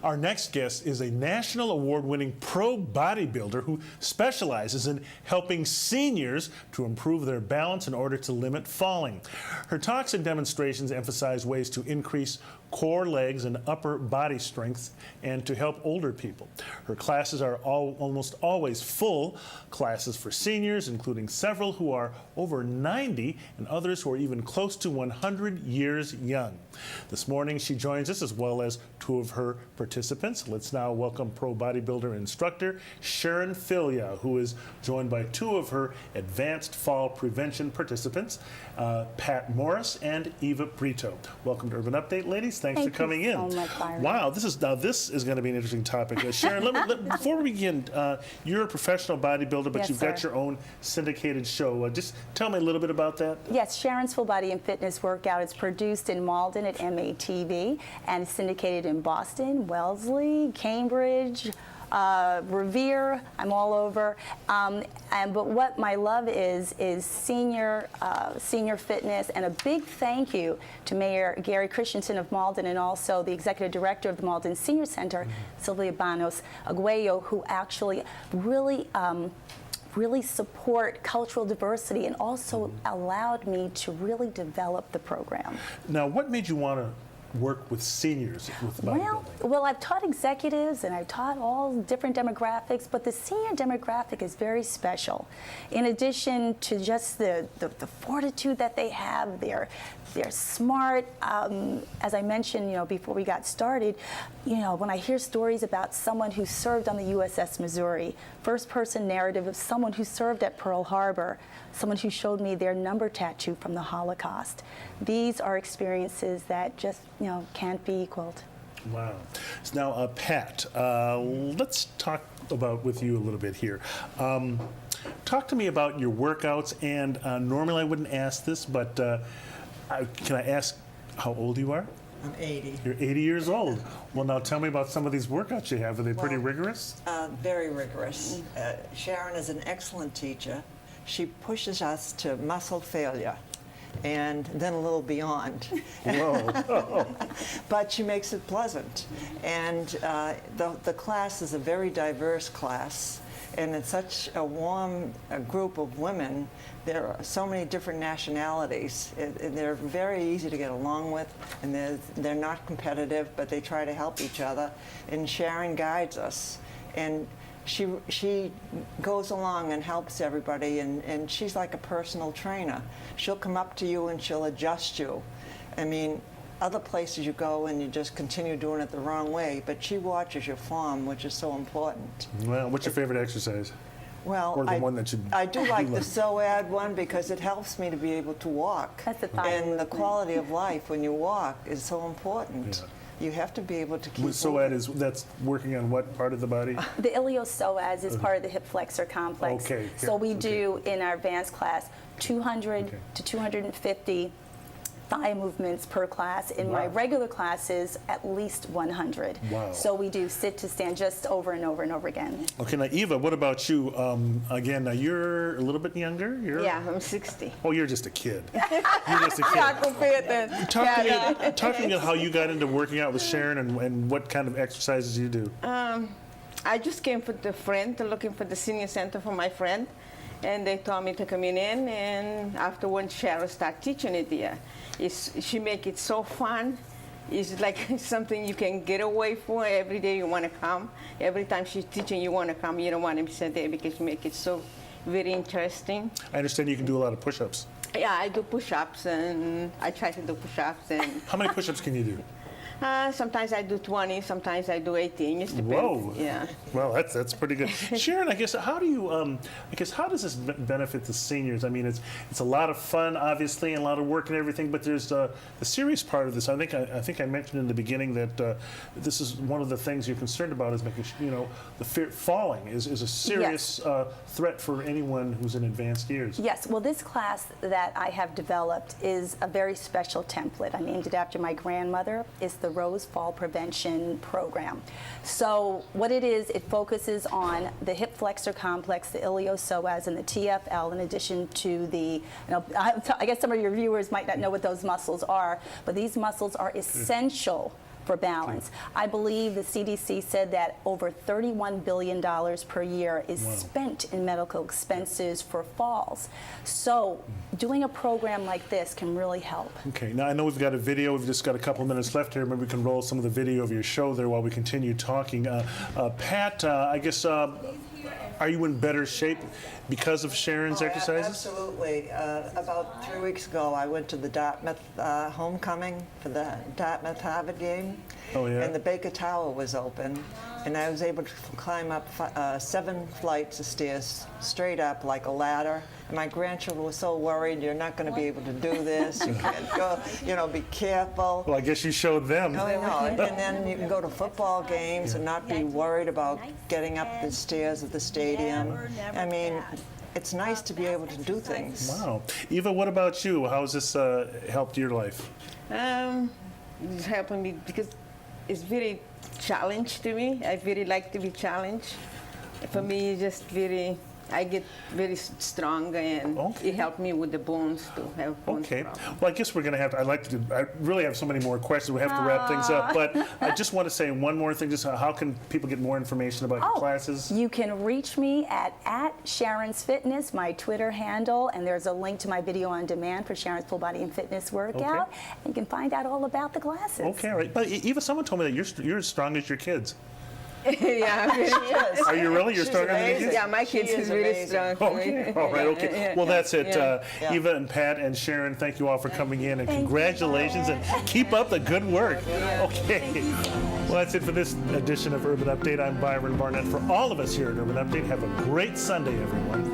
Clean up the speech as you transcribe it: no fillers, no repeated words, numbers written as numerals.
Our next guest is a national award-winning pro bodybuilder who specializes in helping seniors to improve their balance in order to limit falling. Her talks and demonstrations emphasize ways to increase core, legs, and upper body strength and to help older people. Her classes are almost always full classes for seniors, including several who are over 90 and others who are even close to 100 years young. This morning she joins us as well as two of her participants. Let's now welcome pro bodybuilder instructor Sharon Fillyaw, who is joined by two of her advanced fall prevention participants, Pat Morris and Eva Brito. Welcome to Urban Update, ladies. Thanks for coming in. Thank you so much, Byron. Wow, this is going to be an interesting topic. Sharon, before we begin, you're a professional bodybuilder, but Yes, you've got your own syndicated show. Just tell me a little bit about that. Yes, Sharon's Full Body and Fitness Workout is produced in Malden at MATV and syndicated in Boston, Wellesley, Cambridge, Revere. I'm all over. But what my love is senior fitness, and a big thank you to Mayor Gary Christensen of Malden and also the executive director of the Malden Senior Center, Sylvia Banos Aguayo, who actually really support cultural diversity and also allowed me to really develop the program. Now, what made you want to work with seniors with bodybuilding? Well, I've taught executives and I've taught all different demographics, but the senior demographic is very special. In addition to just the fortitude that they have, they're smart. As I mentioned, before we got started, when I hear stories about someone who served on the USS Missouri, first-person narrative of someone who served at Pearl Harbor, someone who showed me their number tattoo from the Holocaust. These are experiences that just, can't be equaled. Wow. So now, Pat, let's talk with you a little bit here. Talk to me about your workouts, and normally I wouldn't ask this, but can I ask how old you are? I'm 80. You're 80 years old. Well, now tell me about some of these workouts you have. Are they pretty rigorous? Very rigorous. Sharon is an excellent teacher. She pushes us to muscle failure and then a little beyond. Whoa. But she makes it pleasant. And the class is a very diverse class. And it's such a warm group of women. There are so many different nationalities. And they're very easy to get along with, and they're not competitive, but they try to help each other. And Sharon guides us. And she goes along and helps everybody, and she's like a personal trainer. She'll come up to you and she'll adjust you. I mean, other places you go and you just continue doing it the wrong way, but she watches your form, which is so important. Well, what's your favorite exercise? Well, or the one that I do like the SOAD one because it helps me to be able to walk. That's the thigh And the movement. quality of life when you walk is so important. Yeah. You have to be able to keep SOAD moving. that's working on what part of the body? The iliopsoas is part of the hip flexor complex. Okay. So we do in our advanced class 200 to 250 thigh movements per class. In my regular classes, at least 100. Wow. So we do sit to stand just over and over and over again. Okay, now Eva, what about you? Again, now you're a little bit younger. Yeah, I'm 60. Oh, you're just a kid. You're just a kid. Talk to me about how you got into working out with Sharon and what kind of exercises you do. I just came for the friend, looking for the senior center for my friend, and they told me to come in, and afterwards Sharon started teaching it there. She make it so fun. It's like something you can get away for. Every day you want to come. Every time she's teaching, you want to come. You don't want to sit there because she make it so very interesting. I understand you can do a lot of push-ups. Yeah, I do push-ups, and I try to do push-ups. And How many push-ups can you do? sometimes I do 20, sometimes I do 18. It depends. Whoa. Yeah. Well, that's pretty good. Sharon, I guess how does this benefit the seniors? I mean, it's a lot of fun, obviously, and a lot of work and everything, but there's the serious part of this. I think I mentioned in the beginning that this is one of the things you're concerned about is making the fear falling is a serious threat for anyone who's in advanced years. Yes, well, this class that I have developed is a very special template. I named it after my grandmother. It's the Rose Fall Prevention Program. So what it is, it focuses on the hip flexor complex, the iliopsoas, and the TFL, in addition to the, I guess some of your viewers might not know what those muscles are, but these muscles are essential for balance. I believe the CDC said that over $31 billion per year is spent in medical expenses for falls. So doing a program like this can really help. Okay, now I know we've got a video. We've just got a couple minutes left here. Maybe we can roll some of the video of your show there while we continue talking. Pat, I guess, are you in better shape because of Sharon's exercises? Absolutely. About 3 weeks ago, I went to the Dartmouth homecoming for the Dartmouth Harvard game. Oh, yeah? And the Baker Tower was open, and I was able to climb up 7 flights of stairs straight up like a ladder. And my grandchildren were so worried, you're not going to be able to do this. You can't go, you know, be careful. Well, I guess you showed them. I know, and then you can go to football games and not be worried about getting up the stairs at the stadium. I mean, it's nice to be able to do things. Wow. Eva, what about you? How has this helped your life? It's helping me because it's very challenge to me. I really like to be challenged. For me, it's just very, I get very strong, and it helped me with the bones to have bones problem. Well, I guess we're going to have to, I really have so many more questions. We have to wrap things up. But I just want to say one more thing. Just how can people get more information about your classes? You can reach me at Sharon's Fitness, my Twitter handle, and there's a link to my video on demand for Sharon's Full Body and Fitness workout. And you can find out all about the classes. Okay, all right. But Eva, someone told me that you're as strong as your kids. Yeah, Are you really? You're stronger than your kids? yeah, my kids is really strong. Okay. All right. Okay. Yeah. Well, that's it. Yeah. Eva and Pat and Sharon, thank you all for coming in, and congratulations, and keep up the good work. Okay. Well, that's it for this edition of Urban Update. I'm Byron Barnett. For all of us here at Urban Update, have a great Sunday, everyone.